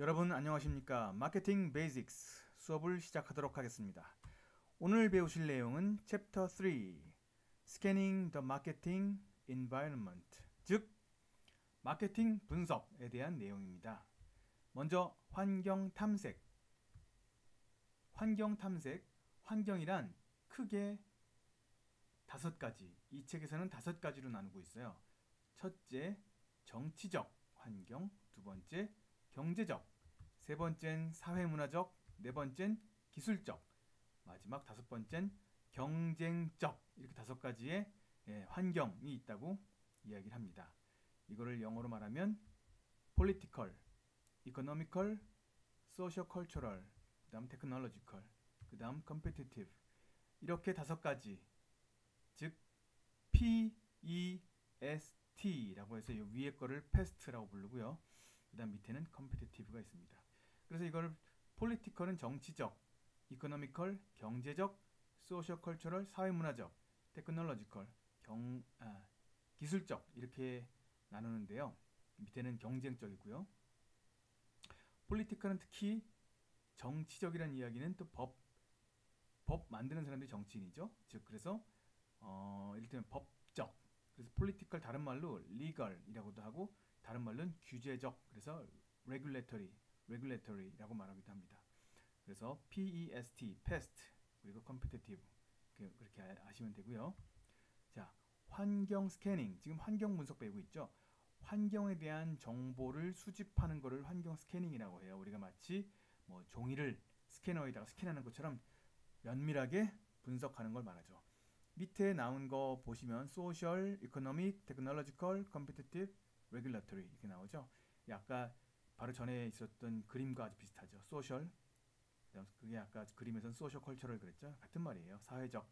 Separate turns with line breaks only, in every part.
여러분 안녕하십니까? 마케팅 베이직스 수업을 시작하도록 하겠습니다. 오늘 배우실 내용은 챕터 3 Scanning the Marketing Environment, 즉 마케팅 분석에 대한 내용입니다. 먼저 환경 탐색. 환경이란 크게 5가지, 이 책에서는 5가지로 나누고 있어요. 첫째, 정치적 환경, 두 번째, 경제적, 세 번째는 사회문화적, 네 번째는 기술적, 마지막 5번째는 경쟁적, 이렇게 5가지의 환경이 있다고 이야기를 합니다. 이거를 영어로 말하면 political, economical, socio-cultural, 그 다음 technological, 그 다음 competitive, 이렇게 5가지, 즉 PEST라고 해서 이 위에 거를 pest라고 부르고요. 그 다음 밑에는 competitive가 있습니다. 그래서 이걸 political은 정치적, economical, 경제적, socio-cultural, 사회문화적, technological, 기술적, 이렇게 나누는데요. 밑에는 경쟁적이고요. political은 특히 정치적이라는 이야기는 또 법 만드는 사람들이 정치인이죠. 즉 그래서 이를테면 법적, 그래서 political 다른 말로 legal이라고도 하고 다른 말로는 규제적, 그래서 regulatory라고 말하기도 합니다. 그래서 PEST, pest, 그리고 competitive, 그렇게 아시면 되고요. 자, 환경 스캐닝, 지금 환경 분석 배우고 있죠. 환경에 대한 정보를 수집하는 것을 환경 스캐닝이라고 해요. 우리가 마치 뭐 종이를 스캐너에다가 스캔하는 것처럼 면밀하게 분석하는 걸 말하죠. 밑에 나온 거 보시면 social, economic, technological, competitive, regulatory 이렇게 나오죠. 아까 바로 전에 있었던 그림과 아주 비슷하죠. social, 그게 아까 그림에서는 social cultural 그랬죠. 같은 말이에요. 사회적,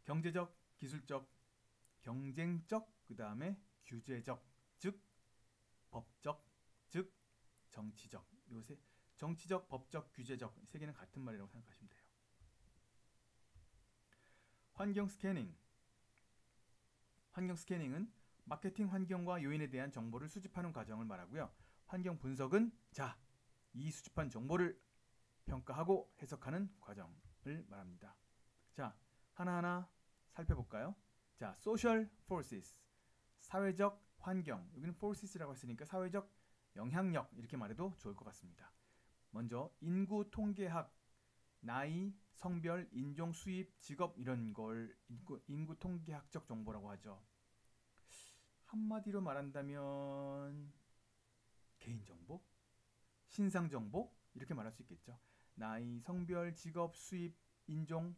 경제적, 기술적, 경쟁적, 그 다음에 규제적, 즉 법적, 즉 정치적. 요새 정치적, 법적, 규제적 세 개는 같은 말이라고 생각하시면 돼요. 환경 스캐닝. 환경 스캐닝은 마케팅 환경과 요인에 대한 정보를 수집하는 과정을 말하고요. 환경 분석은 이 수집한 정보를 평가하고 해석하는 과정을 말합니다. 자, 하나하나 살펴볼까요? 자, social forces, 사회적 환경. 여기는 forces라고 했으니까 사회적 영향력 이렇게 말해도 좋을 것 같습니다. 먼저 인구 통계학, 나이, 성별, 인종, 수입, 직업 이런 걸 인구 통계학적 정보라고 하죠. 한마디로 말한다면 개인정보, 신상정보 이렇게 말할 수 있겠죠. 나이, 성별, 직업, 수입, 인종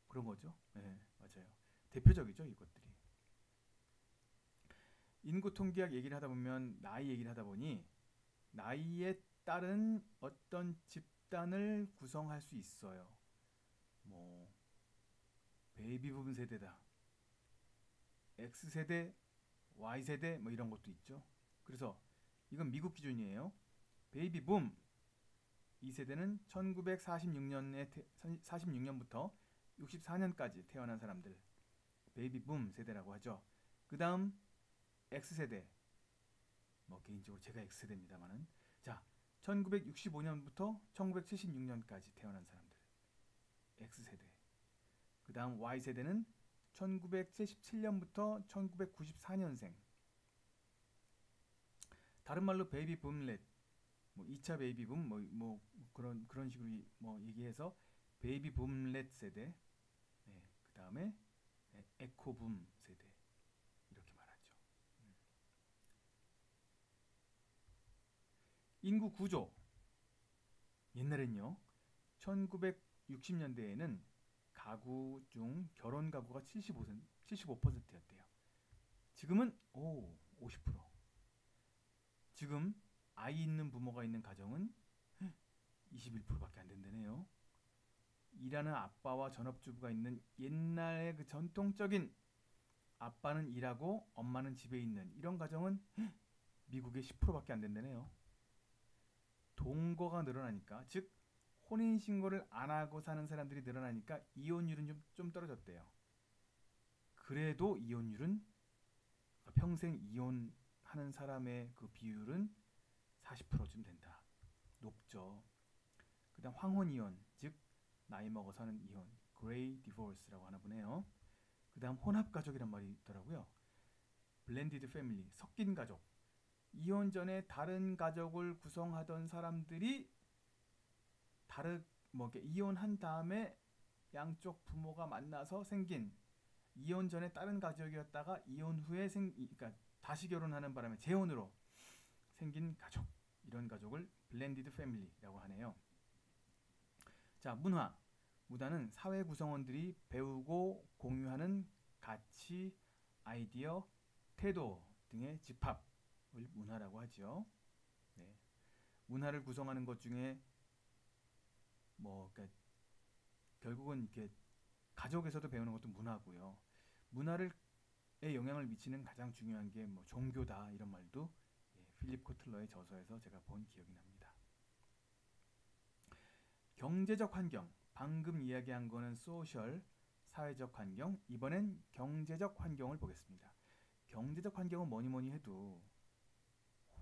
그런 거죠. 네, 맞아요. 대표적이죠, 이것들이. 인구 통계학 얘기를 하다 보면 나이 얘기를 하다 보니 나이에 따른 어떤 집단을 구성할 수 있어요. 뭐 베이비붐 세대다, X세대, Y세대 뭐 이런 것도 있죠. 그래서 이건 미국 기준이에요. 베이비붐 이 세대는 1946년부터 64년까지 태어난 사람들, 베이비붐 세대라고 하죠. 그 다음 X세대, 뭐 개인적으로 제가 X세대입니다만은, 자 1965년부터 1976년까지 태어난 사람들, X세대. 그 다음 Y세대는 1977년부터 1994년생. 다른 말로 베이비 붐렛, 뭐 2차 베이비 붐, 그런 식으로 뭐 얘기해서 베이비 붐렛 세대, 그 다음에 에코 붐 세대 이렇게 말하죠. 인구 구조. 옛날엔요, 1960년대에는 가구 중 결혼 가구가 75%였대요. 지금은 50%. 지금 아이 있는 부모가 있는 가정은 21%밖에 안 된다네요. 일하는 아빠와 전업주부가 있는 옛날의 그 전통적인 아빠는 일하고 엄마는 집에 있는 이런 가정은 미국의 10%밖에 안 된다네요. 동거가 늘어나니까, 즉 혼인신고를 안 하고 사는 사람들이 늘어나니까 이혼율은 좀 떨어졌대요. 그래도 이혼율은 평생 이혼하는 하는 사람의 그 비율은 40%쯤 된다. 높죠. 그 다음 황혼 이혼, 즉 나이 먹어서 하는 이혼, 그레이 디보스라고 하나 보네요. 그 다음 혼합 가족이란 말이 있더라고요. 블렌디드 패밀리, 섞인 가족. 이혼 전에 다른 가족을 구성하던 사람들이 이혼한 다음에 양쪽 부모가 만나서 생긴, 이혼 전에 다른 가족이었다가 이혼 후에 그러니까 다시 결혼하는 바람에 재혼으로 생긴 가족, 이런 가족을 블렌디드 패밀리라고 하네요. 자, 문화는 사회 구성원들이 배우고 공유하는 가치, 아이디어, 태도 등의 집합을 문화라고 하죠. 네. 문화를 구성하는 것 중에 그러니까 결국은 이렇게 가족에서도 배우는 것도 문화고요. 문화에 영향을 미치는 가장 중요한 게 종교다, 이런 말도 필립 코틀러의 저서에서 제가 본 기억이 납니다. 경제적 환경, 방금 이야기한 거는 소셜, 사회적 환경, 이번엔 경제적 환경을 보겠습니다. 경제적 환경은 뭐니 해도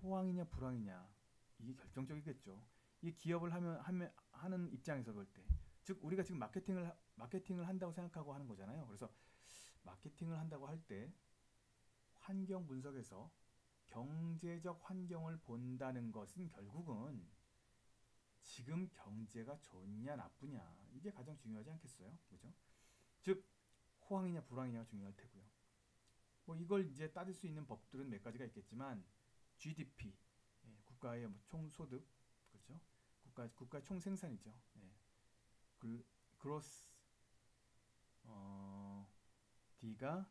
호황이냐 불황이냐, 이게 결정적이겠죠. 이 기업을 하는 입장에서 볼 때, 즉 우리가 지금 마케팅을 한다고 생각하고 하는 거잖아요. 그래서 마케팅을 한다고 할 때 환경 분석에서 경제적 환경을 본다는 것은 결국은 지금 경제가 좋냐 나쁘냐, 이게 가장 중요하지 않겠어요? 그죠? 즉 호황이냐 불황이냐가 중요할 테고요. 이걸 이제 따질 수 있는 법들은 몇 가지가 있겠지만 GDP, 국가의 총소득, 그렇죠? 국가 총생산이죠. 그로스, D가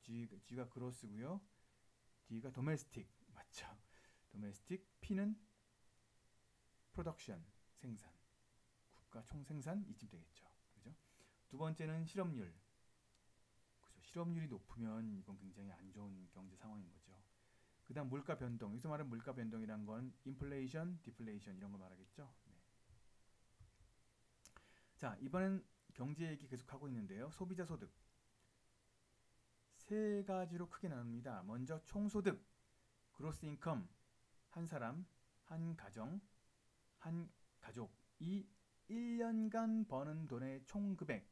G가 그로스고요. D가 도메스틱, 맞죠? 도메스틱, P는 프로덕션, 생산, 국가 총생산, 이쯤 되겠죠. 그죠? 두 번째는 실업률. 그죠? 실업률이 높으면 이건 굉장히 안 좋은 경제 상황인 거죠. 그 다음 물가 변동. 여기서 말하는 물가 변동이란 건 인플레이션, 디플레이션 이런 거 말하겠죠. 네. 자, 이번엔 경제 얘기 계속 하고 있는데요. 소비자 소득. 세 가지로 크게 나눕니다. 먼저 총소득, 그로스 인컴, 한 사람, 한 가정, 한 가족이 1년간 버는 돈의 총금액.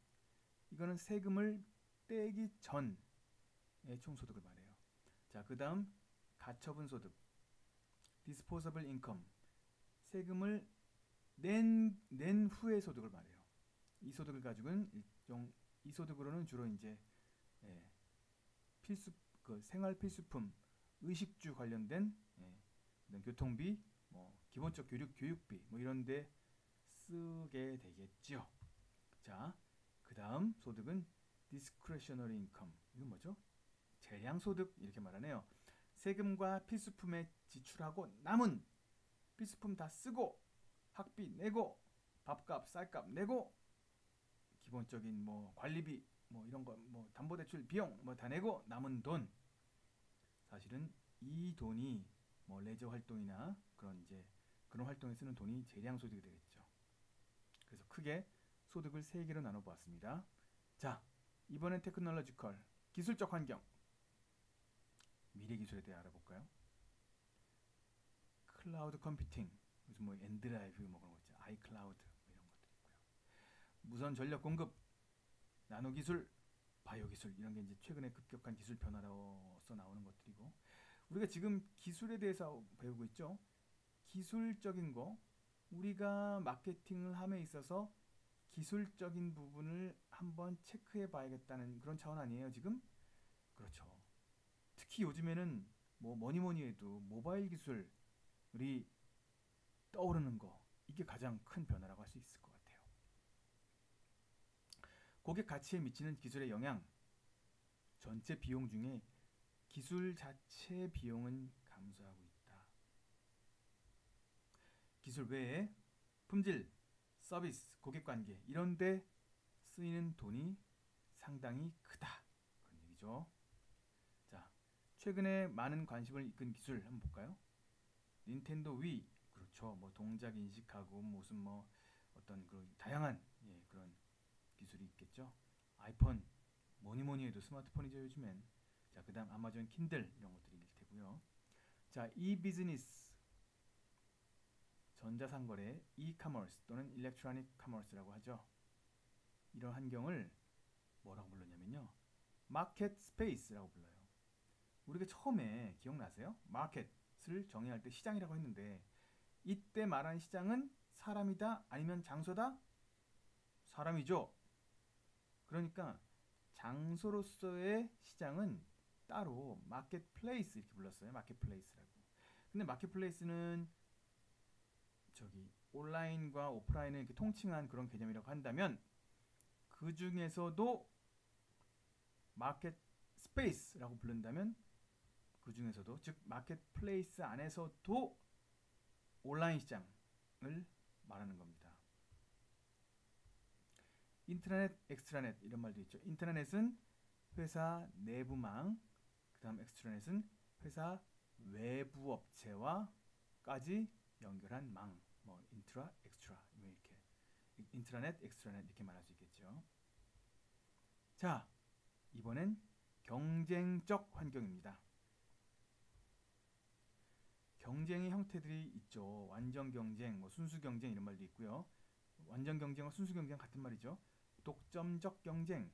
이거는 세금을 떼기 전의 총소득을 말해요. 자, 그 다음 가처분 소득, disposable income, 세금을 낸 후의 소득을 말해요. 이 소득을 가지고는 이 소득으로는 주로 이제 생활 필수품, 의식주 관련된 교통비, 기본적 교육비 이런데 쓰게 되겠죠. 자, 그 다음 소득은 discretionary income. 이건 뭐죠? 재량 소득, 이렇게 말하네요. 세금과 필수품에 지출하고 남은 필수품 다 쓰고 학비 내고 밥값, 쌀값 내고 기본적인 관리비 이런 거 담보대출 비용 다 내고 남은 돈, 사실은 이 돈이 레저 활동이나 그런 활동에 쓰는 돈이 재량 소득이 되겠죠. 그래서 크게 소득을 세 개로 나눠 보았습니다. 자, 이번엔 테크놀로지컬, 기술적 환경. 미래 기술에 대해 알아볼까요? 클라우드 컴퓨팅, 무슨 엔드라이브 그런 거 있죠. 아이클라우드 이런 것들 있고요. 무선 전력 공급, 나노 기술, 바이오 기술, 이런 게 이제 최근에 급격한 기술 변화로서 나오는 것들이고, 우리가 지금 기술에 대해서 배우고 있죠. 기술적인 거, 우리가 마케팅을 함에 있어서 기술적인 부분을 한번 체크해 봐야겠다는 그런 차원 아니에요, 지금? 그렇죠. 특히 요즘에는 뭐니 해도 모바일 기술이 떠오르는 거, 이게 가장 큰 변화라고 할 수 있을 것 같아요. 고객 가치에 미치는 기술의 영향, 전체 비용 중에 기술 자체 비용은 감소하고 있다. 기술 외에 품질, 서비스, 고객관계 이런 데 쓰이는 돈이 상당히 크다, 그런 얘기죠. 자, 최근에 많은 관심을 이끈 기술 한번 볼까요? 닌텐도 위, 그렇죠. 동작 인식하고 무슨 어떤 그런 다양한 그런 기술이 있겠죠. 아이폰, 뭐니 해도 스마트폰이죠, 요즘엔. 자, 그다음 아마존 킨들 이런 것들일 테고요. 자, e-비즈니스 전자상거래, e-커머스 또는 일렉트로닉 커머스라고 하죠. 이런 환경을 뭐라고 불렀냐면요. 마켓 스페이스라고 불러요. 우리가 처음에 기억나세요? 마켓을 정의할 때 시장이라고 했는데 이때 말한 시장은 사람이다 아니면 장소다? 사람이죠. 그러니까 장소로서의 시장은 따로 마켓플레이스 이렇게 불렀어요. 마켓플레이스라고. 근데 마켓플레이스는 저기 온라인과 오프라인을 이렇게 통칭한 그런 개념이라고 한다면 그 중에서도 마켓 스페이스라고 부른다면 그 중에서도 즉 마켓플레이스 안에서도 온라인 시장을 말하는 겁니다. 인트라넷, 엑스트라넷 이런 말도 있죠. 인트라넷은 회사 내부망, 그 다음 엑스트라넷은 회사 외부 업체와까지 연결한 망, 뭐 인트라, 엑스트라 이렇게 인트라넷, 엑스트라넷 이렇게 말할 수 있겠죠. 자, 이번엔 경쟁적 환경입니다. 경쟁의 형태들이 있죠. 완전 경쟁, 뭐 순수 경쟁 이런 말도 있고요. 완전 경쟁과 순수 경쟁 같은 말이죠. 독점적 경쟁,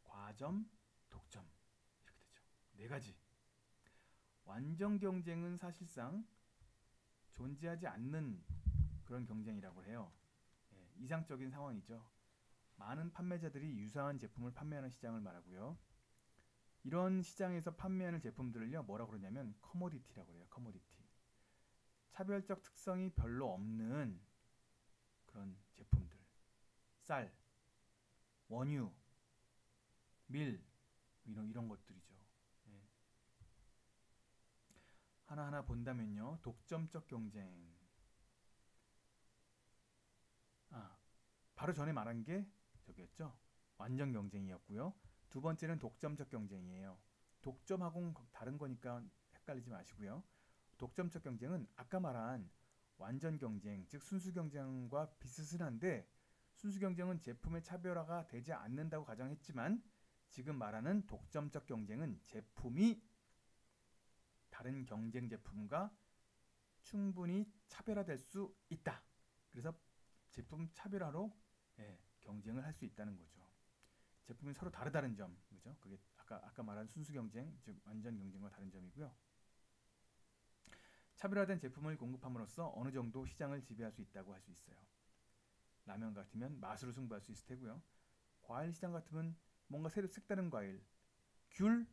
과점, 독점 이렇게 되죠. 네 가지. 완전 경쟁은 사실상 존재하지 않는 그런 경쟁이라고 해요. 예, 이상적인 상황이죠. 많은 판매자들이 유사한 제품을 판매하는 시장을 말하고요. 이런 시장에서 판매하는 제품들을요, 뭐라고 그러냐면 커모디티라고 해요. 커모디티. 차별적 특성이 별로 없는 그런 제품들. 쌀, 원유, 밀 이런 것들이죠. 예. 하나하나 본다면요. 독점적 경쟁. 바로 전에 말한 게 저기였죠. 완전 경쟁이었고요. 두 번째는 독점적 경쟁이에요. 독점하고는 다른 거니까 헷갈리지 마시고요. 독점적 경쟁은 아까 말한 완전 경쟁, 즉 순수 경쟁과 비슷한데 순수 경쟁은 제품의 차별화가 되지 않는다고 가정했지만 지금 말하는 독점적 경쟁은 제품이 다른 경쟁 제품과 충분히 차별화될 수 있다. 그래서 제품 차별화로 경쟁을 할 수 있다는 거죠. 제품이 서로 다르다는 점, 그죠? 그게 아까 말한 순수 경쟁, 즉 완전 경쟁과 다른 점이고요. 차별화된 제품을 공급함으로써 어느 정도 시장을 지배할 수 있다고 할 수 있어요. 라면 같으면 맛으로 승부할 수 있을 테고요. 과일 시장 같으면 뭔가 새로 색다른 과일, 귤,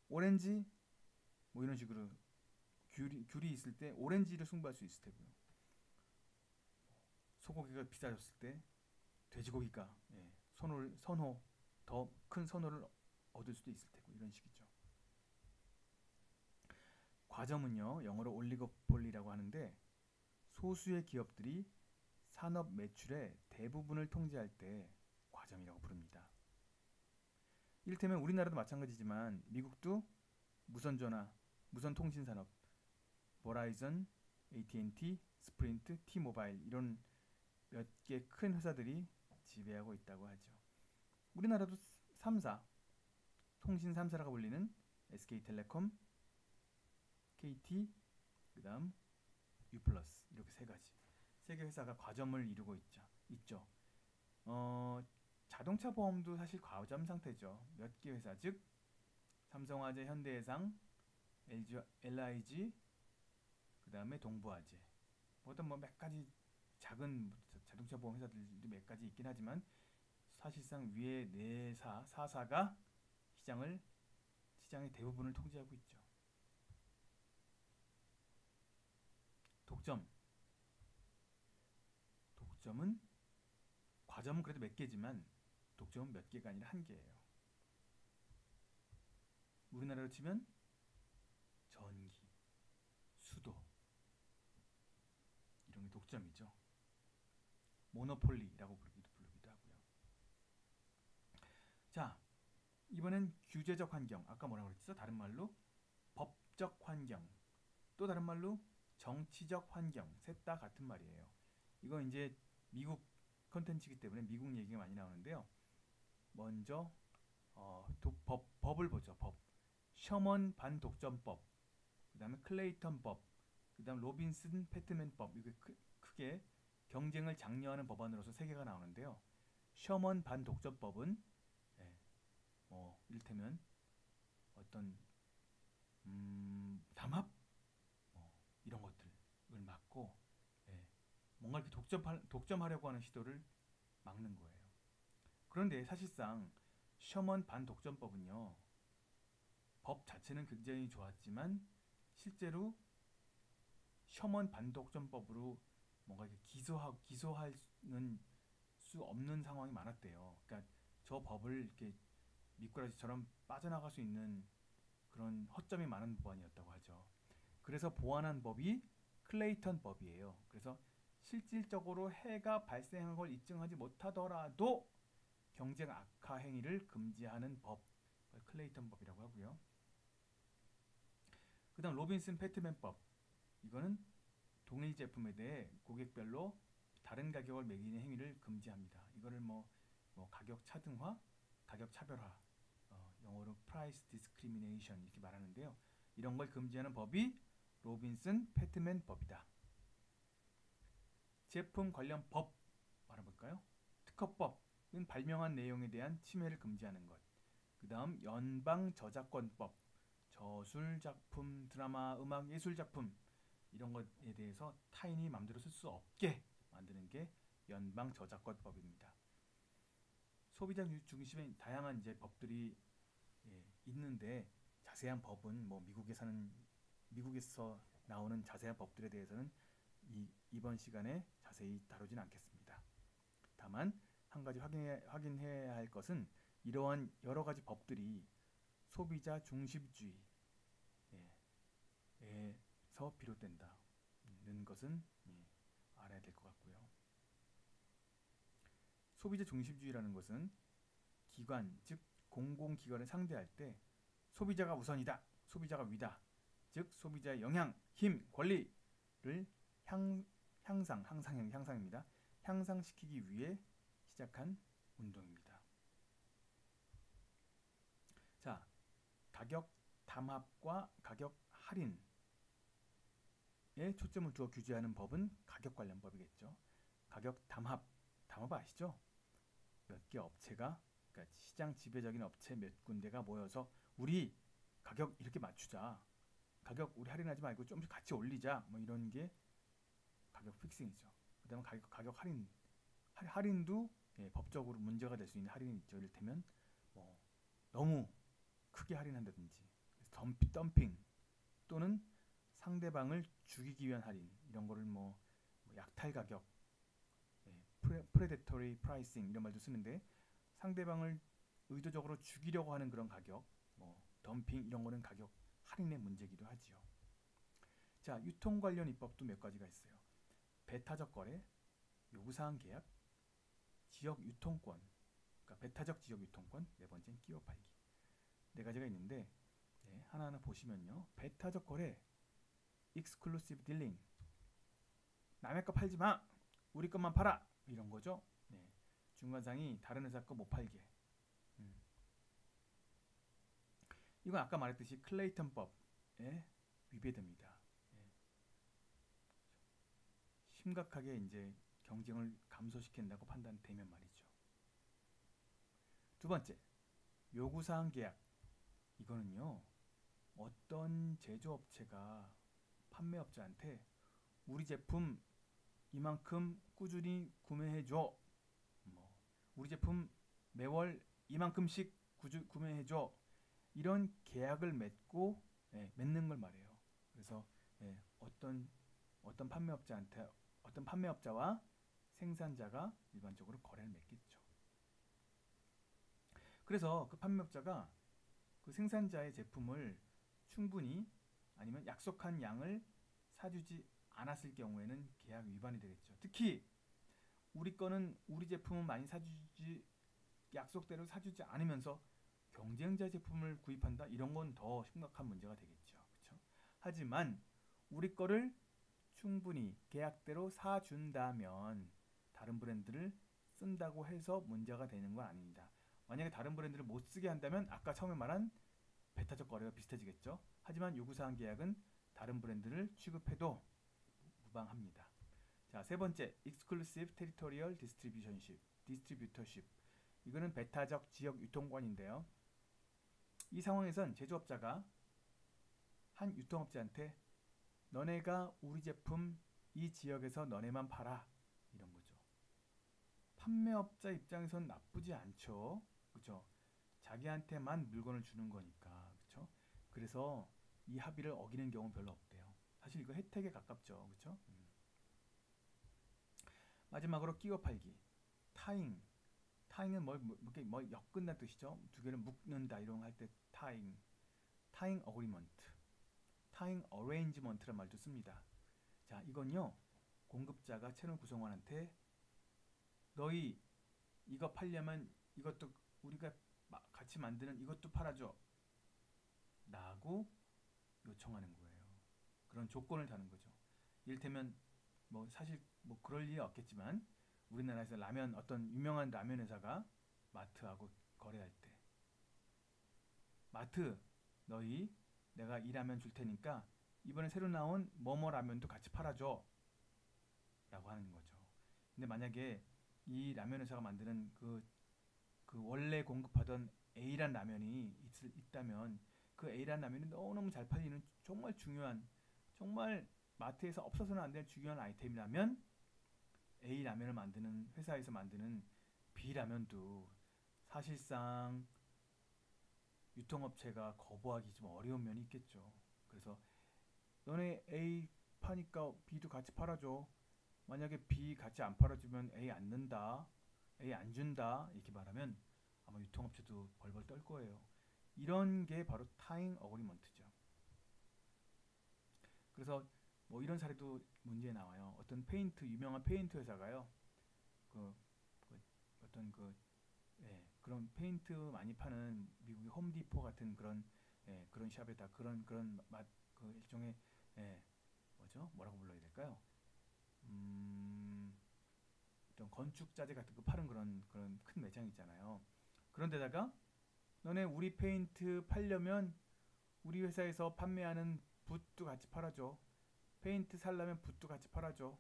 오렌지, 뭐 이런 식으로 귤이 있을 때 오렌지를 승부할 수 있을 테고요. 소고기가 비싸졌을 때 돼지고기가 선호 더 큰 선호를 얻을 수도 있을 테고 이런 식이죠. 과점은요, 영어로 올리고폴리라고 하는데 소수의 기업들이 산업 매출의 대부분을 통제할 때 과점이라고 부릅니다. 이를테면 우리나라도 마찬가지지만 미국도 무선전화, 무선통신산업, 버라이즌, AT&T, 스프린트, T-모바일 이런 몇 개 큰 회사들이 지배하고 있다고 하죠. 우리나라도 3사, 통신 3사라고 불리는 SK텔레콤, KT, 그 다음 U+, 이렇게 세 가지. 세 개 회사가 과점을 이루고 있죠. 자동차 보험도 사실 과점 상태죠. 몇 개 회사, 즉 삼성화재, 현대해상, LIG, 그 다음에 동부화재. 어떤 뭐 몇 가지 작은 자동차 보험 회사들도 몇 가지 있긴 하지만 사실상 위에 4사가 시장의 대부분을 통제하고 있죠. 독점은 과점은 그래도 몇 개지만 독점은 몇 개가 아니라 한 개예요. 우리나라로 치면 전기, 수도 이런 게 독점이죠. 모노폴리라고 부르기도 하고요. 자, 이번엔 규제적 환경. 아까 뭐라고 그랬죠? 다른 말로 법적 환경. 또 다른 말로 정치적 환경. 셋 다 같은 말이에요. 이거 이제 미국 컨텐츠이기 때문에 미국 얘기가 많이 나오는데요. 먼저 법을 보죠. 법. 셔먼 반독점법, 그 다음에 클레이턴법, 그 다음 로빈슨 패트맨법. 이게 크게 경쟁을 장려하는 법안으로서 세 개가 나오는데요. 셔먼 반독점법은 이를테면 어떤 담합 이런 것들을 막고 뭔가 이렇게 독점하려고 하는 시도를 막는 거예요. 그런데 사실상 셔먼 반독점법은요, 법 자체는 굉장히 좋았지만 실제로 셔먼 반독점법으로 뭔가 이렇게 기소하는 수 없는 상황이 많았대요. 그러니까 저 법을 이렇게 미꾸라지처럼 빠져나갈 수 있는 그런 허점이 많은 법안이었다고 하죠. 그래서 보완한 법이 클레이턴 법이에요. 그래서 실질적으로 해가 발생한 걸 입증하지 못하더라도 경쟁 악화 행위를 금지하는 법, 클레이턴 법이라고 하고요. 그 다음 로빈슨 패트맨법. 이거는 동일 제품에 대해 고객별로 다른 가격을 매기는 행위를 금지합니다. 이거를 가격 차등화, 가격 차별화, 영어로 price discrimination 이렇게 말하는데요. 이런 걸 금지하는 법이 로빈슨 패트맨 법이다. 제품 관련 법 알아볼까요? 특허법은 발명한 내용에 대한 침해를 금지하는 것. 그 다음 연방 저작권법, 저술 작품, 드라마, 음악, 예술 작품 이런 것에 대해서 타인이 마음대로 쓸 수 없게 만드는 게 연방 저작권법입니다. 소비자 중심의 다양한 이제 법들이 있는데 자세한 법은 미국에서 나오는 자세한 법들에 대해서는 이번 시간에 자세히 다루진 않겠습니다. 다만 한 가지 확인해야 할 것은 이러한 여러 가지 법들이 소비자 중심주의에서 비롯된다는 것은 알아야 될 것 같고요. 소비자 중심주의라는 것은 기관, 즉 공공기관을 상대할 때 소비자가 우선이다, 소비자가 위다, 즉 소비자의 영향, 힘, 권리를 향상입니다. 향상시키기 위해 시작한 운동입니다. 자, 가격 담합과 가격 할인에 초점을 두어 규제하는 법은 가격 관련법이겠죠. 가격 담합 아시죠? 몇 개 업체가, 그러니까 시장 지배적인 업체 몇 군데가 모여서 우리 가격 이렇게 맞추자, 가격 우리 할인하지 말고 좀씩 같이 올리자, 이런 게 가격 픽싱이죠. 그 다음에 가격 할인도 법적으로 문제가 될 수 있는 할인이 있죠. 이를테면 너무 크게 할인한다든지 덤핑 또는 상대방을 죽이기 위한 할인, 이런 거를 약탈 가격, 프레데토리 프라이싱 이런 말도 쓰는데, 상대방을 의도적으로 죽이려고 하는 그런 가격, 덤핑 이런 거는 가격 할인의 문제이기도 하지요. 자, 유통 관련 입법도 몇 가지가 있어요. 배타적 거래, 요구사항 계약, 지역 유통권, 그러니까 배타적 지역 유통권, 네 번째는 끼워 팔기. 네 가지가 있는데 하나하나 보시면요. 배타적 거래, exclusive dealing, 남의 거 팔지 마, 우리 것만 팔아, 이런 거죠. 중간상이 다른 회사 거 못 팔게. 이건 아까 말했듯이 클레이턴법에 위배됩니다. 심각하게 이제 경쟁을 감소시킨다고 판단되면 말이죠. 두 번째, 요구사항 계약. 이거는요, 어떤 제조업체가 판매업자한테 우리 제품 이만큼 꾸준히 구매해줘, 우리 제품 매월 이만큼씩 구매해줘, 이런 계약을 맺는 걸 말해요. 그래서 어떤 판매업자와 생산자가 일반적으로 거래를 맺겠죠. 그래서 그 판매업자가 그 생산자의 제품을 충분히 아니면 약속한 양을 사주지 않았을 경우에는 계약 위반이 되겠죠. 특히 우리 제품은 많이 약속대로 사주지 않으면서 경쟁자 제품을 구입한다, 이런 건 더 심각한 문제가 되겠죠. 그렇죠? 하지만 우리 거를 충분히 계약대로 사준다면 다른 브랜드를 쓴다고 해서 문제가 되는 건 아닙니다. 만약에 다른 브랜드를 못 쓰게 한다면 아까 처음에 말한 배타적 거래가 비슷해지겠죠. 하지만 요구사항 계약은 다른 브랜드를 취급해도 무방합니다. 자, 세 번째, Exclusive Territorial Distributorship. 이거는 배타적 지역 유통권인데요. 이 상황에선 제조업자가 한 유통업체한테 너네가 우리 제품 이 지역에서 너네만 팔아, 이런 거죠. 판매업자 입장에선 나쁘지 않죠. 그렇죠? 자기한테만 물건을 주는 거니까. 그렇죠? 그래서 이 합의를 어기는 경우는 별로 없대요. 사실 이거 혜택에 가깝죠. 그렇죠? 마지막으로 끼워 팔기. 타잉. 타잉은 뭐 엮은다는 뜻이죠. 두 개를 묶는다 이런 거 할 때 타잉. 타잉 어그리먼트. 타잉 어레인지먼트란 말도 씁니다. 자, 이건요. 공급자가 채널 구성원한테 너희 이거 팔려면 이것도 우리가 같이 만드는 이것도 팔아줘 라고 요청하는 거예요. 그런 조건을 다는 거죠. 이를테면 뭐 사실 뭐 그럴 일이 없겠지만 우리나라에서 라면 어떤 유명한 라면 회사가 마트하고 거래할 때 마트 너희 내가 이 라면 줄 테니까 이번에 새로 나온 뭐뭐 라면도 같이 팔아줘 라고 하는 거죠. 근데 만약에 이 라면 회사가 만드는 그 원래 공급하던 A란 라면이 있다면 그 A란 라면이 너무너무 잘 팔리는 정말 중요한 정말 마트에서 없어서는 안 될 중요한 아이템이라면 A 라면을 만드는 회사에서 만드는 B 라면도 사실상 유통업체가 거부하기 좀 어려운 면이 있겠죠. 그래서 너네 A 파니까 B도 같이 팔아줘. 만약에 B 같이 안 팔아주면 A 안 넣는다. A 안 준다. 이렇게 말하면 아마 유통업체도 벌벌 떨 거예요. 이런 게 바로 타잉 어그리먼트죠. 그래서 뭐 이런 사례도 문제에 나와요. 어떤 유명한 페인트 회사가요. 어떤 그런 페인트 많이 파는 미국의 홈디포 같은 그런 샵에다 그런 일종의 뭐라고 불러야 될까요? 어떤 건축 자재 같은 거 파는 그런 큰 매장 있잖아요. 그런 데다가 너네 우리 페인트 팔려면 우리 회사에서 판매하는 붓도 같이 팔아줘. 페인트 살려면 붓도 같이 팔아줘.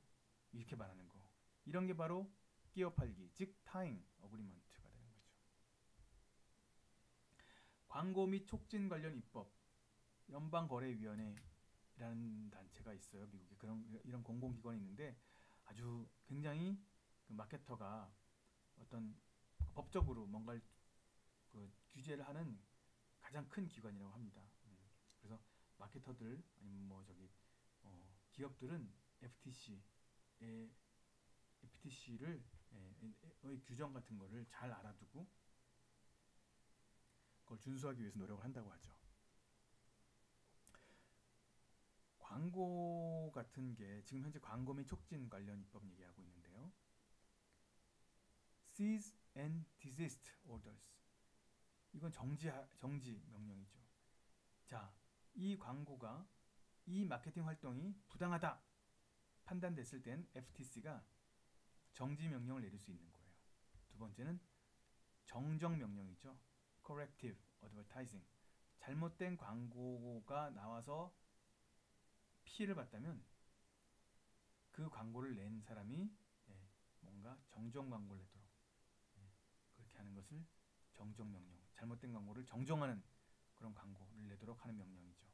이렇게 말하는 거. 이런 게 바로 끼어 팔기, 즉 타잉 어그리먼트가 되는 거죠. 광고 및 촉진 관련 입법, 연방거래위원회라는 단체가 있어요. 미국에 이런 공공기관이 있는데 아주 굉장히 그 마케터가 어떤 법적으로 뭔가를 규제를 하는 가장 큰 기관이라고 합니다. 그래서 마케터들 아니면 기업들은 FTC를 규정 같은 거를 잘 알아두고 그걸 준수하기 위해서 노력을 한다고 하죠. 광고 같은 게 지금 현재 광고 및 촉진 관련 입법 얘기하고 있는데요. Cease and Desist Orders. 이건 정지 명령이죠. 자, 이 광고가 이 마케팅 활동이 부당하다 판단됐을 땐 FTC가 정지 명령을 내릴 수 있는 거예요. 두 번째는 정정 명령이죠. Corrective Advertising. 잘못된 광고가 나와서 피해를 봤다면 그 광고를 낸 사람이 뭔가 정정 광고를 내도록 그렇게 하는 것을 정정 명령. 잘못된 광고를 정정하는 그런 광고를 내도록 하는 명령이죠.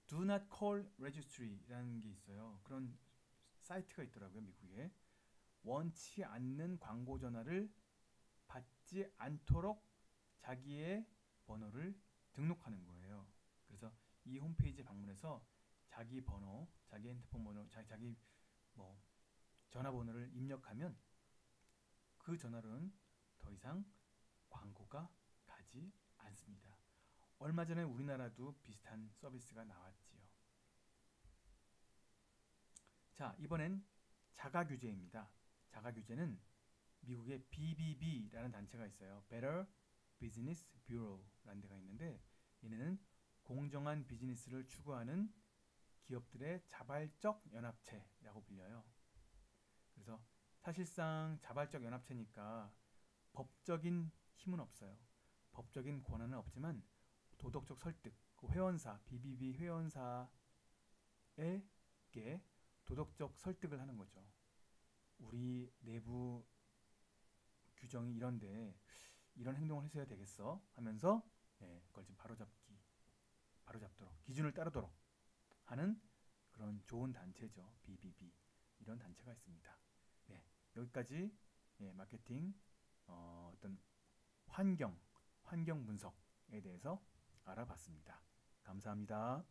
Do not call registry라는 게 있어요. 그런 사이트가 있더라고요, 미국에. 원치 않는 광고 전화를 받지 않도록 자기의 번호를 등록하는 거예요. 그래서 이 홈페이지에 방문해서 자기 번호, 자기 핸드폰 번호, 자기 전화번호를 입력하면 그 전화로는 더 이상 광고가 가지 않습니다. 얼마 전에 우리나라도 비슷한 서비스가 나왔지요. 자, 이번엔 자가규제입니다. 자가규제는 미국의 BBB라는 단체가 있어요. Better Business Bureau라는 데가 있는데 얘네는 공정한 비즈니스를 추구하는 기업들의 자발적 연합체라고 불려요. 그래서 사실상 자발적 연합체니까 법적인 힘은 없어요. 법적인 권한은 없지만 도덕적 설득, 그 회원사, BBB 회원사에게 도덕적 설득을 하는 거죠. 우리 내부 규정이 이런데 이런 행동을 했어야 되겠어 하면서 그걸 좀 바로잡도록 기준을 따르도록 하는 그런 좋은 단체죠. BBB 이런 단체가 있습니다. 네, 여기까지 마케팅 어떤 환경 분석에 대해서 알아봤습니다. 감사합니다.